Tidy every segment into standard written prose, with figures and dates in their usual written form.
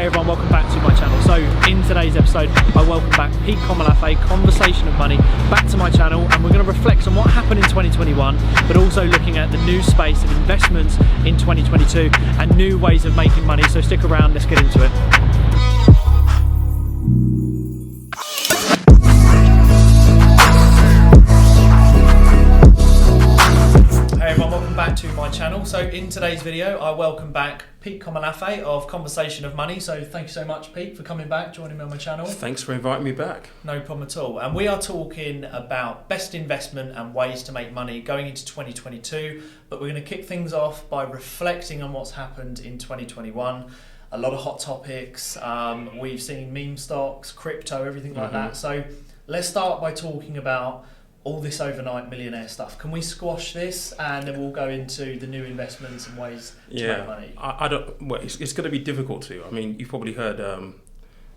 Hey everyone, welcome back to my channel. So in today's episode, I welcome back Pete Komolafe, Conversation of Money, back to my channel, and we're going to reflect on what happened in 2021, but also looking at the new space of investments in 2022 and new ways of making money. So stick around, let's get into it. Hey everyone, welcome back to my channel. So in today's video, I welcome back Pete Komolafe of Conversation of Money. So thank you so much, Pete, for coming back, joining me on my channel. Thanks for inviting me back. No problem at all. And we are talking about best investment and ways to make money going into 2022. But we're going to kick things off by reflecting on what's happened in 2021. A lot of hot topics. We've seen meme stocks, crypto, everything like that. So let's start by talking about all this overnight millionaire stuff. Can we squash this and then we'll go into the new investments and ways to make money? I don't. Well, it's going to be difficult to. I mean, you've probably heard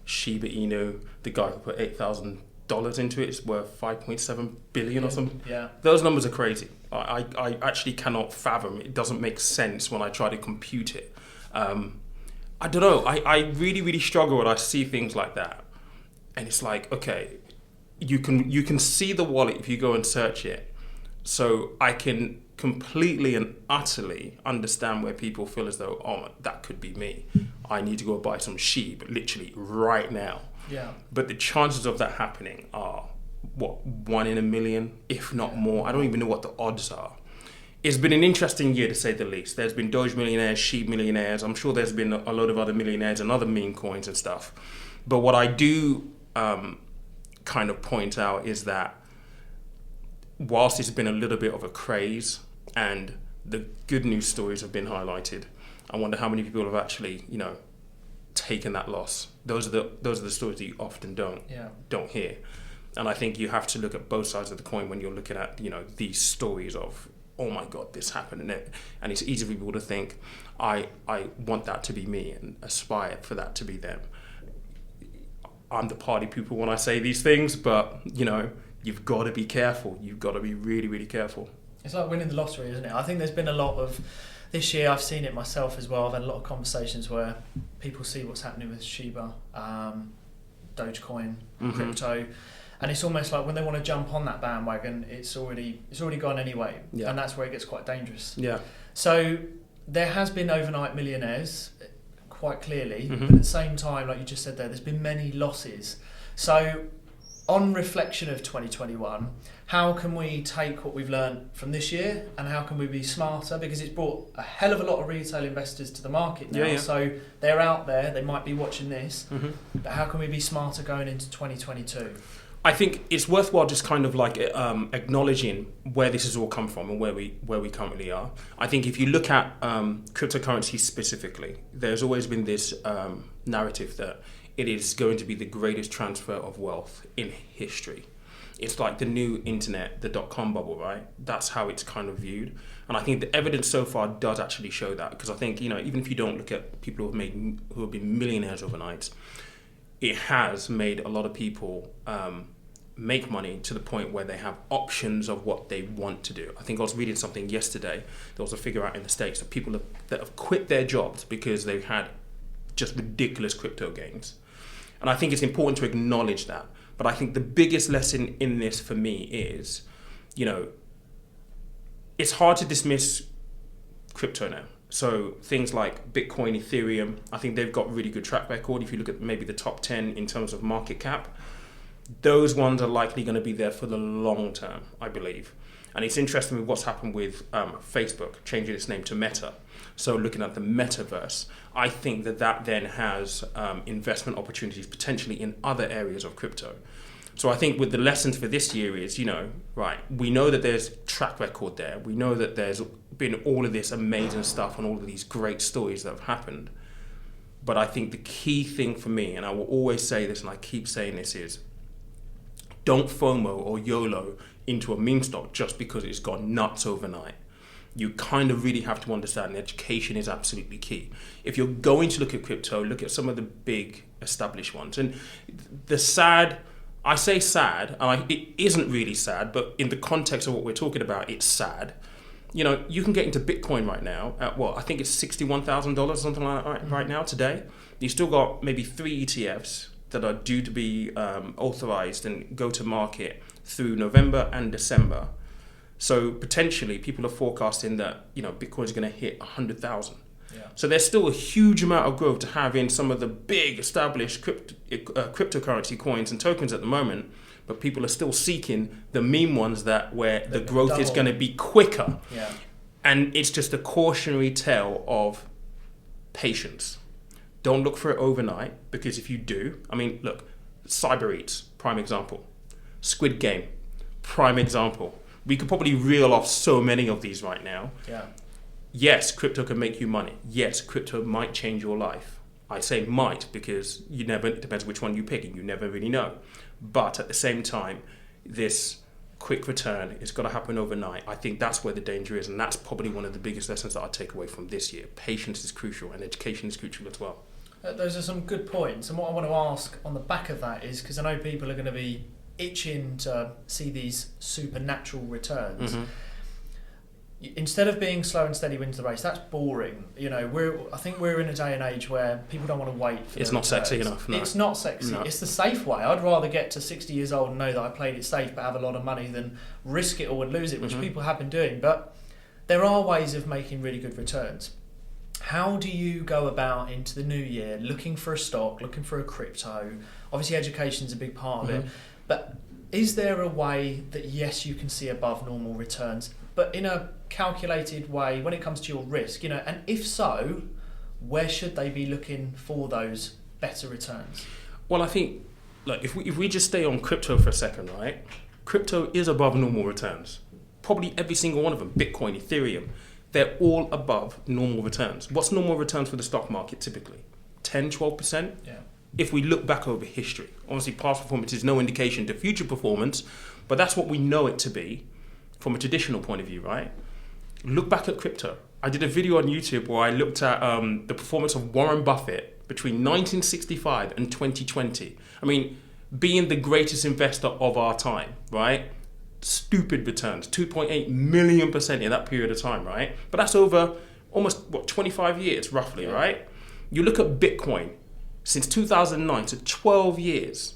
Shiba Inu, the guy who put $8,000 into it, it's worth 5.7 billion or something. Yeah, those numbers are crazy. I actually cannot fathom. It doesn't make sense when I try to compute it. I don't know. I really struggle when I see things like that, and it's like, okay, you can see the wallet if you go and search it. So I can completely and utterly understand where people feel as though, oh, that could be me. I need to go buy some sheep literally right now. Yeah. But the chances of that happening are, what, 1 in a million, if not more. I don't even know what the odds are. It's been an interesting year to say the least. There's been Doge millionaires, sheep millionaires. I'm sure there's been a load of other millionaires and other meme coins and stuff. But what I do kind of point out is that whilst it's been a little bit of a craze and the good news stories have been highlighted, I wonder how many people have actually, taken that loss. Those are the stories that you often don't hear. And I think you have to look at both sides of the coin when you're looking at, these stories of, oh my God, this happened. And it's easy for people to think, I want that to be me and aspire for that to be them. I'm the party pooper when I say these things, but you've got to be careful. You've got to be really careful. It's like winning the lottery, isn't it? I think there's been a lot of this year. I've seen it myself as well. I've had a lot of conversations where people see what's happening with Shiba, Dogecoin, crypto, and it's almost like when they want to jump on that bandwagon, it's already gone anyway, and that's where it gets quite dangerous. Yeah. So there has been overnight millionaires, quite clearly, but at the same time, like you just said there's been many losses. So on reflection of 2021, how can we take what we've learned from this year and how can we be smarter? Because it's brought a hell of a lot of retail investors to the market now. So they're out there, they might be watching this, but how can we be smarter going into 2022? I think it's worthwhile just kind of like acknowledging where this has all come from and where we currently are. I think if you look at cryptocurrency specifically, there's always been this narrative that it is going to be the greatest transfer of wealth in history. It's like the new internet, the .com bubble, right? That's how it's kind of viewed. And I think the evidence so far does actually show that, because I think, even if you don't look at people who have been millionaires overnight, it has made a lot of people make money to the point where they have options of what they want to do. I think I was reading something yesterday. There was a figure out in the States that people that have quit their jobs because they've had just ridiculous crypto gains. And I think it's important to acknowledge that. But I think the biggest lesson in this for me is, it's hard to dismiss crypto now. So things like Bitcoin, Ethereum, I think they've got really good track record. If you look at maybe the top 10 in terms of market cap, those ones are likely going to be there for the long term, I believe. And it's interesting with what's happened with Facebook changing its name to Meta. So looking at the Metaverse, I think that then has investment opportunities potentially in other areas of crypto. So I think with the lessons for this year is, we know that there's track record there. We know that there's been all of this amazing stuff and all of these great stories that have happened. But I think the key thing for me, and I will always say this and I keep saying this, is don't FOMO or YOLO into a meme stock just because it's gone nuts overnight. You kind of really have to understand education is absolutely key. If you're going to look at crypto, look at some of the big established ones. And I say sad, and it isn't really sad, but in the context of what we're talking about, it's sad. You can get into Bitcoin right now at I think it's $61,000 or something like that right now today. You still got maybe 3 ETFs that are due to be authorized and go to market through November and December. So potentially people are forecasting that, Bitcoin is going to hit 100,000. Yeah. So there's still a huge amount of growth to have in some of the big established cryptocurrency coins and tokens at the moment, but people are still seeking the meme ones where the growth is going to be quicker. Yeah. And it's just a cautionary tale of patience. Don't look for it overnight, because if you do, look, Cyber Eats, prime example. Squid Game, prime example. We could probably reel off so many of these right now. Yeah. Yes, crypto can make you money. Yes, crypto might change your life. I say might because it depends which one you pick and you never really know. But at the same time, this quick return is going to happen overnight. I think that's where the danger is, and that's probably one of the biggest lessons that I take away from this year. Patience is crucial, and education is crucial as well. Those are some good points, and what I want to ask on the back of that is, because I know people are going to be itching to see these supernatural returns. Mm-hmm. Instead of being slow and steady wins the race, that's boring. I think we're in a day and age where people don't want to wait for it's not sexy enough. No. It's not sexy. No. It's the safe way. I'd rather get to 60 years old and know that I played it safe but have a lot of money than risk it all and lose it, which people have been doing. But there are ways of making really good returns. How do you go about into the new year looking for a stock, looking for a crypto? Obviously education's a big part of it, but is there a way that, yes, you can see above normal returns, but in a calculated way when it comes to your risk, and if so, where should they be looking for those better returns? Well, I think, look, if we just stay on crypto for a second, right? Crypto is above normal returns. Probably every single one of them, Bitcoin, Ethereum, they're all above normal returns. What's normal returns for the stock market typically? 10, 12%? Yeah. If we look back over history, obviously past performance is no indication to future performance, but that's what we know it to be from a traditional point of view, right? Look back at crypto. I did a video on YouTube where I looked at the performance of Warren Buffett between 1965 and 2020. Being the greatest investor of our time, right? Stupid returns, 2.8 million % in that period of time, right? But that's over almost, 25 years roughly, right? You look at Bitcoin, since 2009 to 12 years,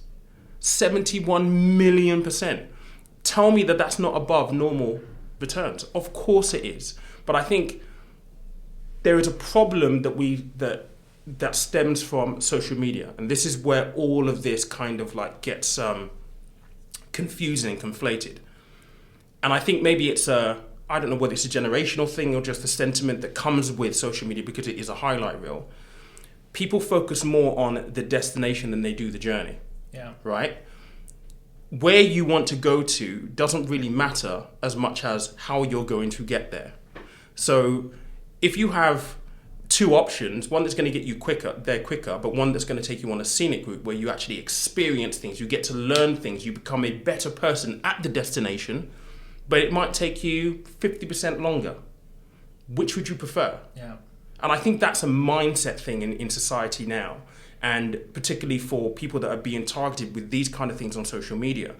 71 million %. Tell me that that's not above normal returns. Of course it is. But I think there is a problem that stems from social media. And this is where all of this kind of gets confusing and conflated. And I think maybe it's I don't know whether it's a generational thing or just the sentiment that comes with social media because it is a highlight reel. People focus more on the destination than they do the journey. Yeah. Right? Where you want to go to doesn't really matter as much as how you're going to get there. So if you have 2 options, one that's going to get you quicker, but one that's going to take you on a scenic route where you actually experience things, you get to learn things, you become a better person at the destination, but it might take you 50% longer. Which would you prefer? Yeah. And I think that's a mindset thing in society now. And particularly for people that are being targeted with these kind of things on social media.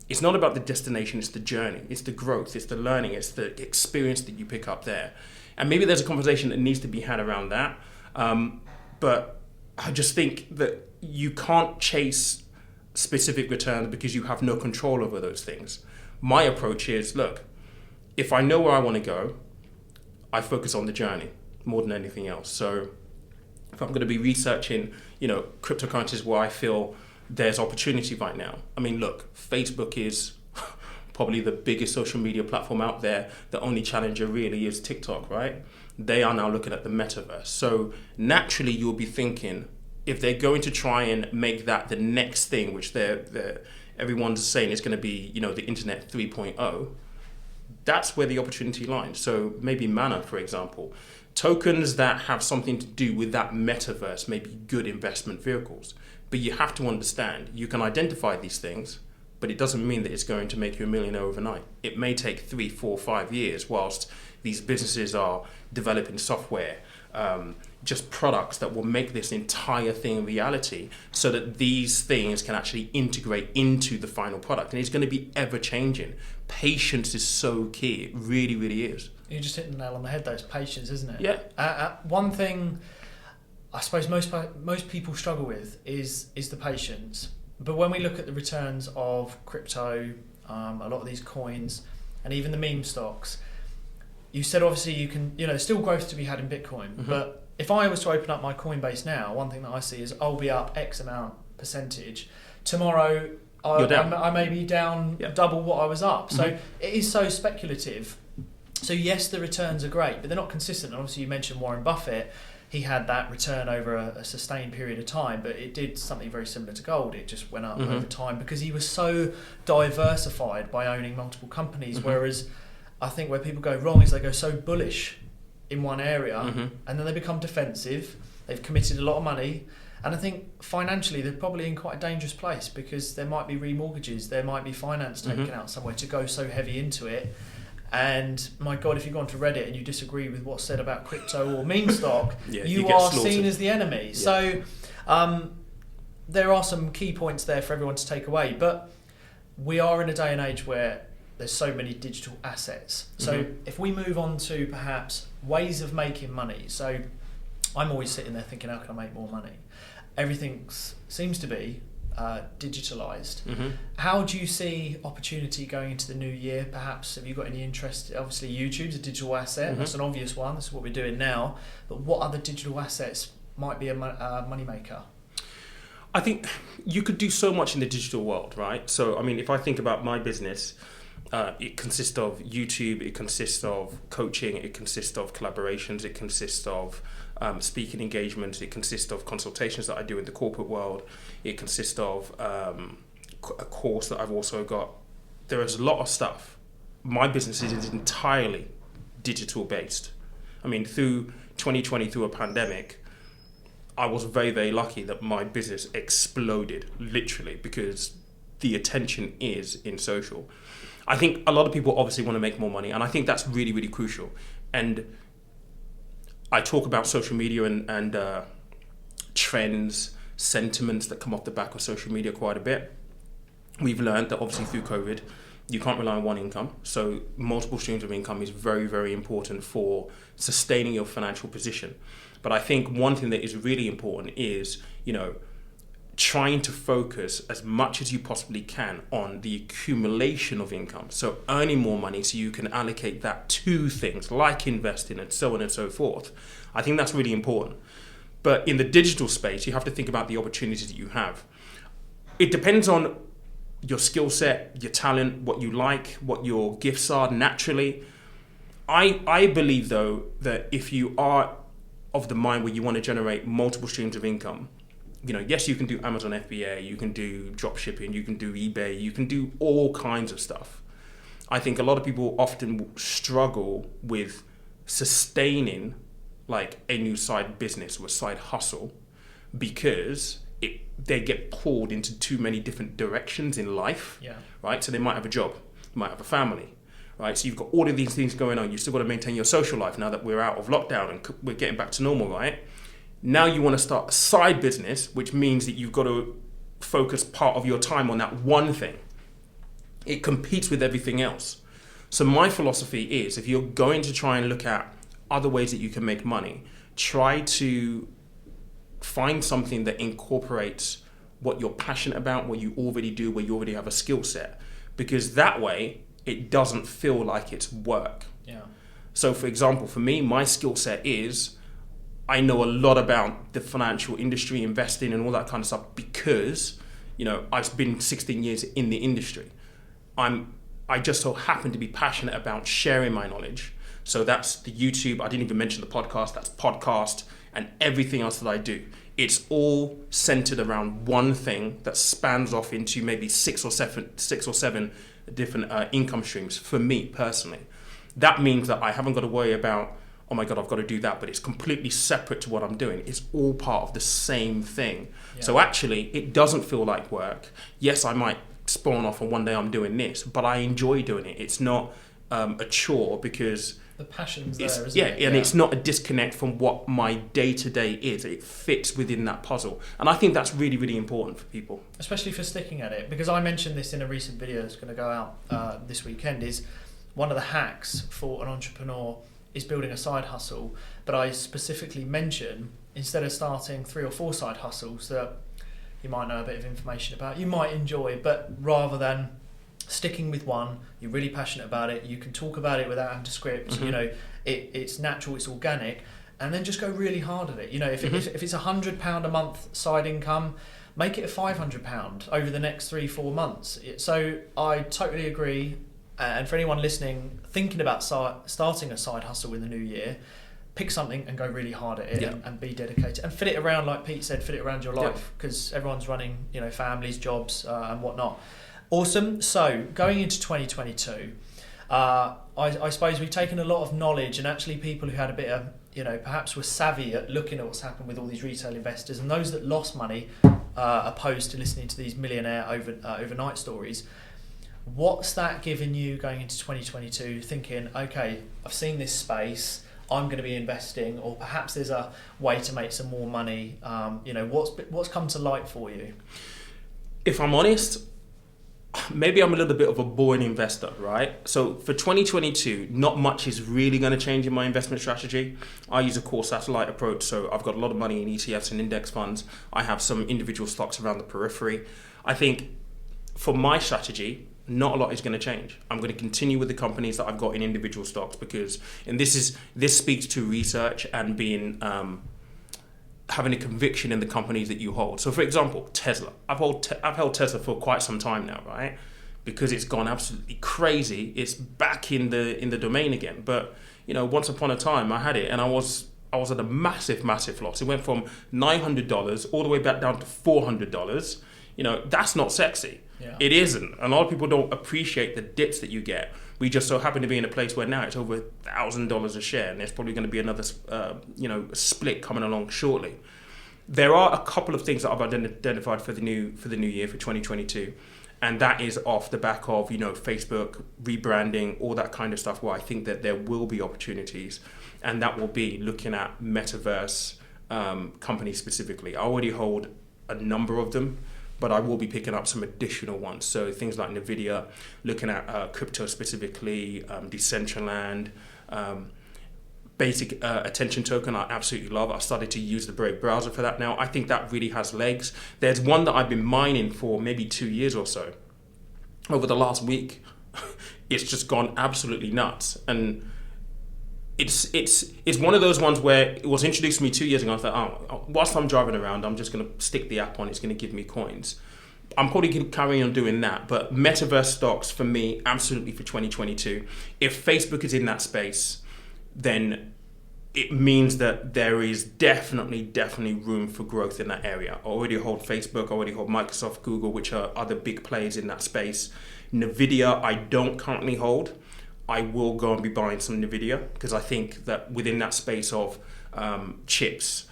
It's not about the destination, it's the journey, it's the growth, it's the learning, it's the experience that you pick up there. And maybe there's a conversation that needs to be had around that. But I just think that you can't chase specific returns because you have no control over those things. My approach is, look, if I know where I want to go, I focus on the journey more than anything else. So if I'm going to be researching, cryptocurrencies where I feel there's opportunity right now. Look, Facebook is probably the biggest social media platform out there. The only challenger really is TikTok, right? They are now looking at the Metaverse. So naturally you'll be thinking, if they're going to try and make that the next thing, which everyone's saying is going to be, the internet 3.0, that's where the opportunity lies. So maybe Mana, for example. Tokens that have something to do with that metaverse may be good investment vehicles. But you have to understand, you can identify these things, but it doesn't mean that it's going to make you a millionaire overnight. It may take 3, 4, 5 years whilst these businesses are developing software, just products that will make this entire thing reality so that these things can actually integrate into the final product. And it's going to be ever changing. Patience is so key. It really, really is. You just hit the nail on the head, though. It's patience, isn't it? Yeah. One thing I suppose most people struggle with is the patience. But when we look at the returns of crypto, a lot of these coins, and even the meme stocks, you said obviously you can, there's still growth to be had in Bitcoin. But if I was to open up my Coinbase now, one thing that I see is I'll be up X amount percentage. Tomorrow, I may be down double what I was up. So it is so speculative. So yes, the returns are great, but they're not consistent. And obviously, you mentioned Warren Buffett. He had that return over a sustained period of time, but it did something very similar to gold. It just went up over time because he was so diversified by owning multiple companies. Whereas I think where people go wrong is they go so bullish in one area and then they become defensive. They've committed a lot of money. And I think financially they're probably in quite a dangerous place because there might be remortgages, there might be finance taken out somewhere to go so heavy into it. And my God, if you go onto Reddit and you disagree with what's said about crypto or meme stock, you are seen as the enemy. So there are some key points there for everyone to take away. But we are in a day and age where there's so many digital assets. So if we move on to perhaps ways of making money. So I'm always sitting there thinking, how can I make more money? Everything seems to be digitalized. How do you see opportunity going into the new year? Perhaps have you got any interest? Obviously YouTube's a digital asset. That's an obvious one. That's what we're doing now. But what other digital assets might be a money maker? I think you could do so much in the digital world, right? So I mean, if I think about my business, it consists of YouTube, it consists of coaching, it consists of collaborations, it consists of speaking engagements, it consists of consultations that I do in the corporate world, it consists of a course that I've also got. There is a lot of stuff. My business is entirely digital based. I mean, through 2020, through a pandemic, I was very, very lucky that my business exploded, literally, because the attention is in social. I think a lot of people obviously want to make more money, and I think that's really, really crucial. And I talk about social media and trends, sentiments that come off the back of social media quite a bit. We've learned that obviously through COVID, you can't rely on one income. So multiple streams of income is very, very important for sustaining your financial position. But I think one thing that is really important is, trying to focus as much as you possibly can on the accumulation of income. So earning more money so you can allocate that to things like investing and so on and so forth. I think that's really important. But in the digital space, you have to think about the opportunities that you have. It depends on your skill set, your talent, what you like, what your gifts are naturally. I believe though that if you are of the mind where you want to generate multiple streams of income, yes, you can do Amazon FBA, you can do drop shipping, you can do eBay, you can do all kinds of stuff. I think a lot of people often struggle with sustaining like a new side business or a side hustle because they get pulled into too many different directions in life, right? So they might have a job, you might have a family, right? So you've got all of these things going on. You've still got to maintain your social life now that we're out of lockdown and we're getting back to normal, right? Now you want to start a side business, which means that you've got to focus part of your time on that one thing. It competes with everything else. So my philosophy is, if you're going to try and look at other ways that you can make money, try to find something that incorporates what you're passionate about, what you already do, where you already have a skill set. Because that way, it doesn't feel like it's work. So for example, for me, my skill set is, I know a lot about the financial industry, investing and all that kind of stuff because, I've been 16 years in the industry. I just so happen to be passionate about sharing my knowledge. So that's the YouTube. I didn't even mention the podcast. That's podcast and everything else that I do. It's all centered around one thing that spans off into maybe six or seven different income streams for me personally. That means that I haven't got to worry about, oh my God, I've got to do that, but it's completely separate to what I'm doing. It's all part of the same thing. So actually, it doesn't feel like work. Yes, I might spawn off and one day I'm doing this, but I enjoy doing it. It's not a chore because the passion's there, isn't it? And it's not a disconnect from what my day-to-day is. It fits within that puzzle. And I think that's really, really important for people. Especially for sticking at it, because I mentioned this in a recent video that's going to go out this weekend, is one of the hacks for an entrepreneur is building a side hustle, but I specifically mention instead of starting 3 or 4 side hustles that you might know a bit of information about, you might enjoy, but rather than sticking with one, you're really passionate about it, you can talk about it without having to script, you know, it's natural, it's organic, and then just go really hard at it. You know, if it's £100 a month side income, make it £500 over the next 3-4 months. So I totally agree. And for anyone listening, thinking about starting a side hustle in the new year, pick something and go really hard at it, and be dedicated, and fit it around, like Pete said, fit it around your life, because everyone's running, you know, families, jobs, and whatnot. Awesome. So going into 2022, I suppose we've taken a lot of knowledge, and actually people who had a bit of, you know, perhaps were savvy at looking at what's happened with all these retail investors, and those that lost money, opposed to listening to these millionaire overnight stories. What's that giving you going into 2022, thinking, okay, I've seen this space, I'm going to be investing, or perhaps there's a way to make some more money? You know, what's come to light for you? If I'm honest, maybe I'm a little bit of a boring investor, right? So for 2022, not much is really going to change in my investment strategy. I use a core satellite approach, so I've got a lot of money in ETFs and index funds. I have some individual stocks around the periphery. I think for my strategy, not a lot is going to change. I'm going to continue with the companies that I've got in individual stocks, because, and this speaks to research and being having a conviction in the companies that you hold. So, for example, Tesla. I've held Tesla for quite some time now, right? Because it's gone absolutely crazy. It's back in the domain again. But you know, once upon a time, I had it, and I was at a massive loss. It went from $900 all the way back down to $400. You know, that's not sexy. Yeah. It isn't. A lot of people don't appreciate the dips that you get. We just so happen to be in a place where now it's over $1,000 a share, and there's probably going to be another, split coming along shortly. There are a couple of things that I've identified for the new year, for 2022, and that is off the back of, you know, Facebook rebranding, all that kind of stuff, where I think that there will be opportunities, and that will be looking at Metaverse companies specifically. I already hold a number of them, but I will be picking up some additional ones. So things like Nvidia, looking at crypto specifically, Decentraland, basic attention token I absolutely love. I've started to use the Brave browser for that now. I think that really has legs. There's one that I've been mining for maybe 2 years or so. Over the last week, it's just gone absolutely nuts. And it's one of those ones where it was introduced to me 2 years ago. I thought, whilst I'm driving around, I'm just going to stick the app on. It's going to give me coins. I'm probably going to carry on doing that. But Metaverse stocks, for me, absolutely for 2022. If Facebook is in that space, then it means that there is definitely room for growth in that area. I already hold Facebook, I already hold Microsoft, Google, which are other big players in that space. Nvidia, I don't currently hold. I will go and be buying some Nvidia, because I think that within that space of chips,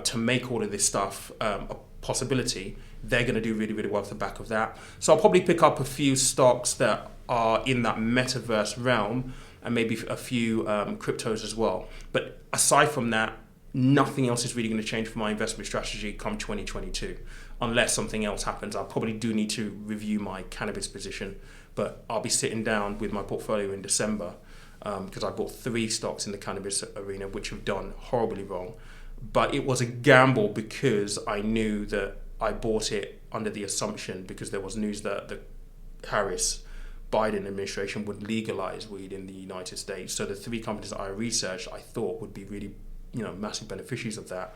to make all of this stuff a possibility, they're going to do really well off the back of that. So I'll probably pick up a few stocks that are in that Metaverse realm, and maybe a few cryptos as well. But aside from that, nothing else is really going to change for my investment strategy come 2022, unless something else happens. I probably do need to review my cannabis position, but I'll be sitting down with my portfolio in December, because I bought 3 stocks in the cannabis arena which have done horribly wrong. But it was a gamble, because I knew that I bought it under the assumption, because there was news that the Biden administration would legalize weed in the United States. So the 3 companies that I researched, I thought would be really, massive beneficiaries of that.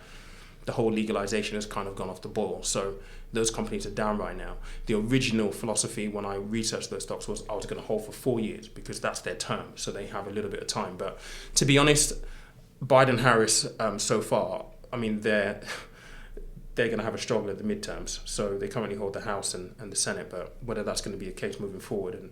The whole legalization has kind of gone off the boil. So those companies are down right now. The original philosophy when I researched those stocks was I was going to hold for 4 years, because that's their term. So they have a little bit of time. But to be honest, Biden-Harris so far, I mean, they're going to have a struggle at the midterms. So they currently hold the House and the Senate, but whether that's going to be a case moving forward. And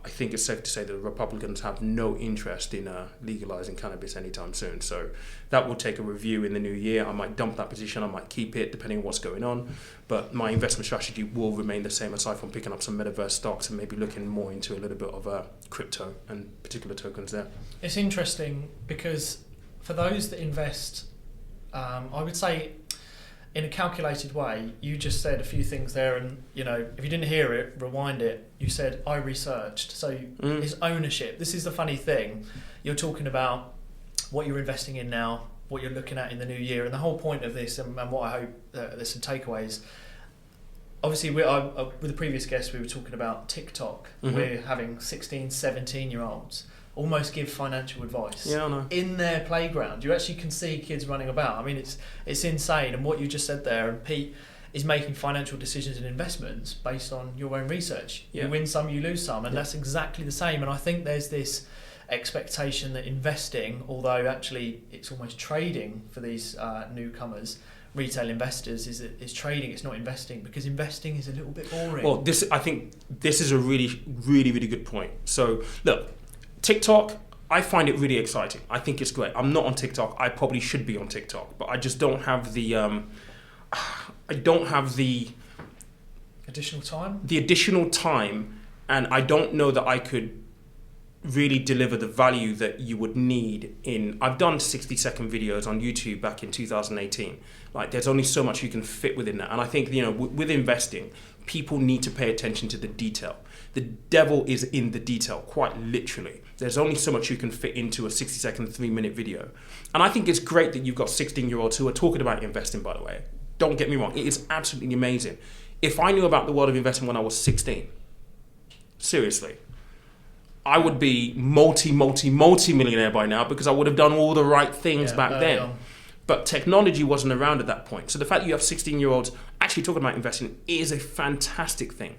I think it's safe to say that the Republicans have no interest in legalizing cannabis anytime soon. So that will take a review in the new year. I might dump that position, I might keep it, depending on what's going on. But my investment strategy will remain the same, aside from picking up some Metaverse stocks and maybe looking more into a little bit of crypto and particular tokens there. It's interesting, because for those that invest, I would say, in a calculated way, you just said a few things there, and if you didn't hear it, rewind it. You said, I researched. So it's ownership. This is the funny thing. You're talking about what you're investing in now, what you're looking at in the new year. And the whole point of this, and what I hope there's some takeaways. Obviously, with the previous guest, we were talking about TikTok. We're having 16, 17-year-olds almost give financial advice in their playground. You actually can see kids running about. I mean, it's insane. And what you just said there, and Pete is making financial decisions and investments based on your own research. You win some, you lose some, and that's exactly the same. And I think there's this expectation that investing, although actually it's almost trading for these newcomers, retail investors, is trading, it's not investing, because investing is a little bit boring. Well, I think this is a really, really, really good point. So look, TikTok, I find it really exciting. I think it's great. I'm not on TikTok. I probably should be on TikTok, but I just don't have the additional time. The additional time, and I don't know that I could really deliver the value that you would need I've done 60-second videos on YouTube back in 2018. Like, there's only so much you can fit within that. And I think, with investing, people need to pay attention to the detail. The devil is in the detail, quite literally. There's only so much you can fit into a 60-second, 3-minute video. And I think it's great that you've got 16-year-olds who are talking about investing, by the way. Don't get me wrong, it is absolutely amazing. If I knew about the world of investing when I was 16, seriously, I would be multi-millionaire by now, because I would have done all the right things back then. On. But technology wasn't around at that point. So the fact that you have 16-year-olds actually talking about investing is a fantastic thing.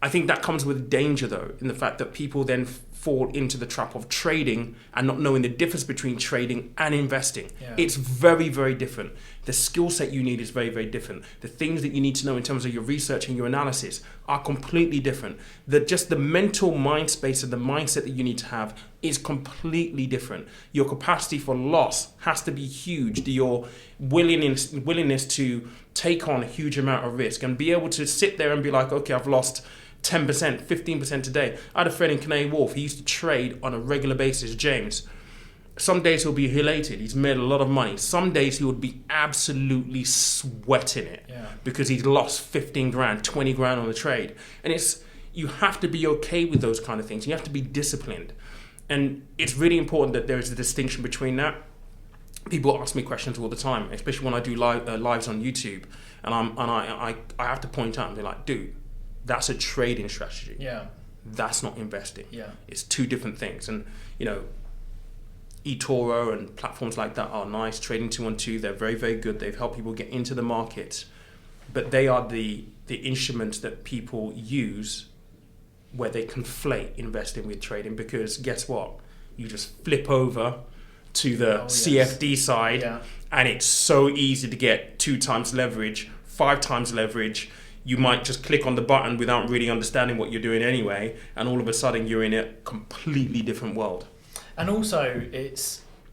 I think that comes with danger, though, in the fact that people then fall into the trap of trading and not knowing the difference between trading and investing. Yeah. It's very, very different. The skill set you need is very, very different. The things that you need to know in terms of your research and your analysis are completely different. Just the mental mind space and the mindset that you need to have is completely different. Your capacity for loss has to be huge. Your willingness to take on a huge amount of risk and be able to sit there and be like, okay, I've lost 10%, 15% today. I had a friend in Canary Wharf. He used to trade on a regular basis, James. Some days he'll be elated. He's made a lot of money. Some days he would be absolutely sweating it because he'd lost 15 grand, 20 grand on the trade. And you have to be okay with those kind of things. You have to be disciplined. And it's really important that there is a distinction between that. People ask me questions all the time, especially when I do lives on YouTube. And I have to point out and be like, dude, that's a trading strategy. Yeah. That's not investing. Yeah. It's two different things. And, eToro and platforms like that are nice. Trading 212, they're very, very good. They've helped people get into the market. But they are the instruments that people use where they conflate investing with trading, because guess what? You just flip over to the CFD side and it's so easy to get 2 times leverage, 5 times leverage. You might just click on the button without really understanding what you're doing anyway, and all of a sudden you're in a completely different world. And also,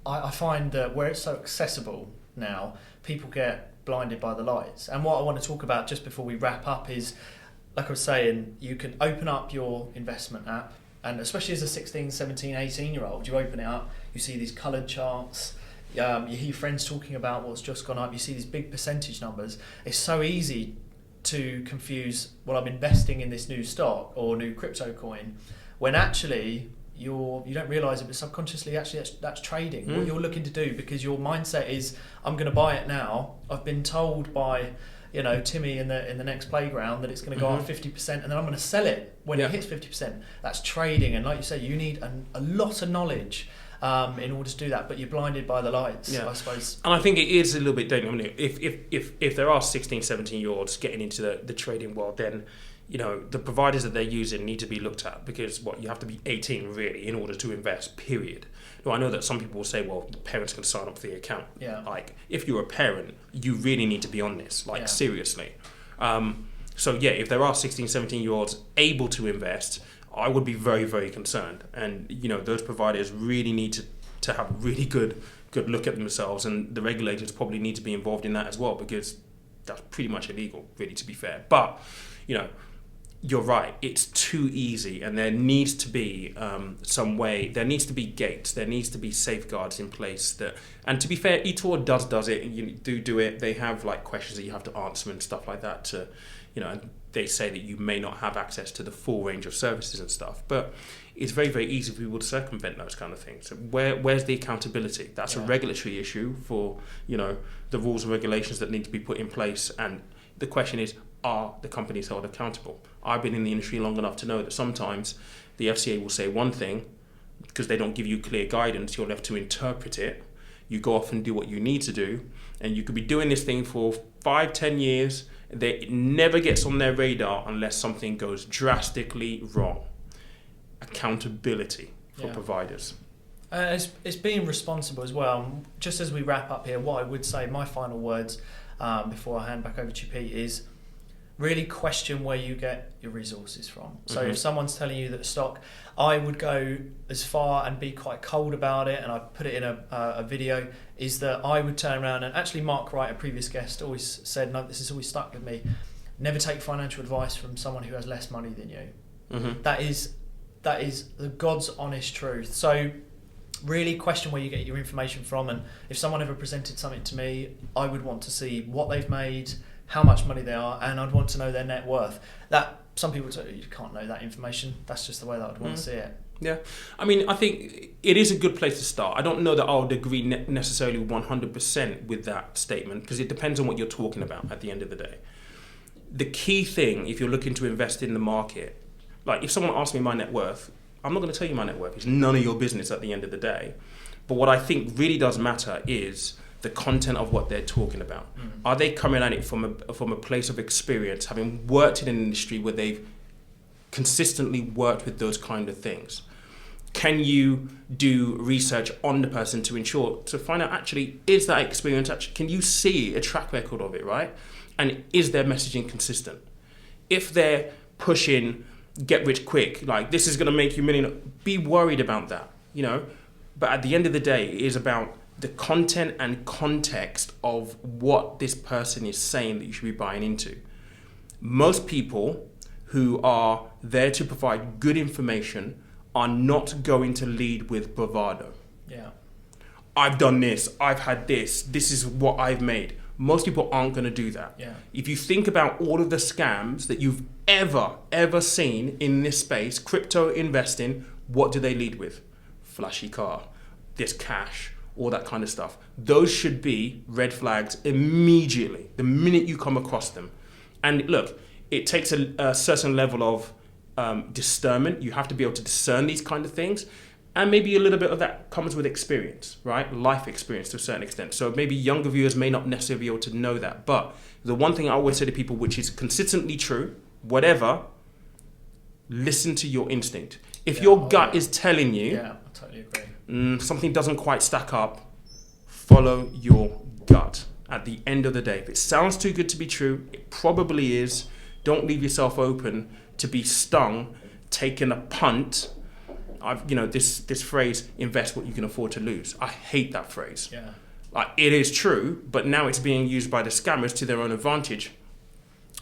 I find that where it's so accessible now, people get blinded by the lights. And what I want to talk about just before we wrap up is, like I was saying, you can open up your investment app, and especially as a 16, 17, 18-year-old, you open it up, you see these coloured charts, you hear friends talking about what's just gone up, you see these big percentage numbers. It's so easy to confuse, well, I'm investing in this new stock or new crypto coin, when actually you don't realise it, but subconsciously actually that's trading. What you're looking to do, because your mindset is, I'm going to buy it now. I've been told by Timmy in the next playground that it's going to go up 50%, and then I'm going to sell it when it hits 50%. That's trading, and like you say, you need a lot of knowledge in order to do that, but you're blinded by the lights, I suppose. And I think it is a little bit dangerous. I mean, if there are 16, 17-year-olds getting into the trading world, then the providers that they're using need to be looked at, because you have to be 18 really in order to invest, period. Now, I know that some people will say, well, the parents can sign up for the account. Yeah. Like, if you're a parent, you really need to be on this, seriously. If there are 16, 17-year-olds able to invest, I would be very, very concerned. And, those providers really need to have a really good look at themselves, and the regulators probably need to be involved in that as well, because that's pretty much illegal, really, to be fair. But, you're right, it's too easy, and there needs to be some way, there needs to be gates, there needs to be safeguards in place and to be fair, eToro does it, and you do it. They have questions that you have to answer and stuff like that and they say that you may not have access to the full range of services and stuff, but it's very, very easy for people to circumvent those kind of things. So where's the accountability? That's a regulatory issue for, the rules and regulations that need to be put in place. And the question is, are the companies held accountable? I've been in the industry long enough to know that sometimes the FCA will say one thing because they don't give you clear guidance. You're left to interpret it. You go off and do what you need to do. And you could be doing this thing for 5-10 years. It never gets on their radar unless something goes drastically wrong. Accountability for providers. It's being responsible as well. Just as we wrap up here, what I would say, my final words before I hand back over to you, Pete, is really question where you get your resources from. So if someone's telling you that stock, I would go as far and be quite cold about it, and I put it in a video, is that I would turn around, and actually Mark Wright, a previous guest, always said, no, this has always stuck with me, never take financial advice from someone who has less money than you. That is the God's honest truth. So really question where you get your information from, and if someone ever presented something to me, I would want to see what they've made, how much money they are, and I'd want to know their net worth. That some people say you can't know that information. That's just the way that I'd want to see it. Yeah, I mean, I think it is a good place to start. I don't know that I would agree necessarily 100% with that statement, because it depends on what you're talking about at the end of the day. The key thing, if you're looking to invest in the market, like if someone asks me my net worth, I'm not going to tell you my net worth. It's none of your business at the end of the day. But what I think really does matter is the content of what they're talking about. Are they coming at it from a place of experience, having worked in an industry where they've consistently worked with those kind of things? Can you do research on the person to find out actually, is that experience actually, can you see a track record of it, right? And is their messaging consistent? If they're pushing get rich quick, like this is going to make you million, be worried about that, But at the end of the day, it is about the content and context of what this person is saying that you should be buying into. Most people who are there to provide good information are not going to lead with bravado. Yeah. I've done this, I've had this is what I've made. Most people aren't going to do that. Yeah. If you think about all of the scams that you've ever seen in this space, crypto investing, what do they lead with? Flashy car, this cash, all that kind of stuff. Those should be red flags immediately, the minute you come across them. And look, it takes a certain level of discernment. You have to be able to discern these kind of things. And maybe a little bit of that comes with experience, right? Life experience to a certain extent. So maybe younger viewers may not necessarily be able to know that. But the one thing I always say to people, which is consistently true, whatever, listen to your instinct. If your gut is telling you, yeah, I totally agree. Something doesn't quite stack up, follow your gut. At the end of the day, if it sounds too good to be true, it probably is. Don't leave yourself open to be stung, taking a punt. This phrase, invest what you can afford to lose. I hate that phrase. Yeah. Like, it is true, but now it's being used by the scammers to their own advantage.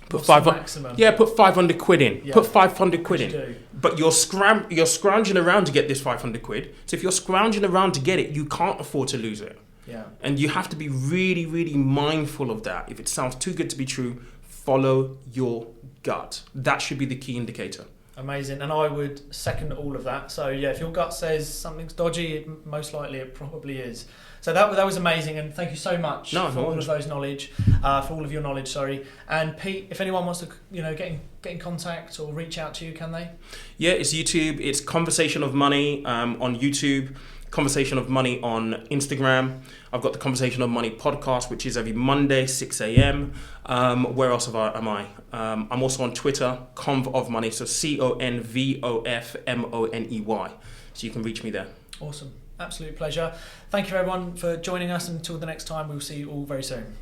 Put 500 quid in. Yeah. Put 500 quid in. Do. But you're scrounging around to get this 500 quid. So if you're scrounging around to get it, you can't afford to lose it. Yeah. And you have to be really, really mindful of that. If it sounds too good to be true, follow your gut. That should be the key indicator. Amazing, and I would second all of that. So yeah, if your gut says something's dodgy, most likely it probably is. So that was amazing, and thank you so much for all of those knowledge, for all of your knowledge. Sorry, and Pete, if anyone wants to, get in contact or reach out to you, can they? Yeah, it's YouTube. It's Conversation of Money on YouTube. Conversation of Money on Instagram. I've got the Conversation of Money podcast, which is every Monday, 6 a.m. Where else am I? I'm also on Twitter, Conv of Money, so CONVOFMONEY. So you can reach me there. Awesome. Absolute pleasure. Thank you everyone for joining us. Until the next time, we'll see you all very soon.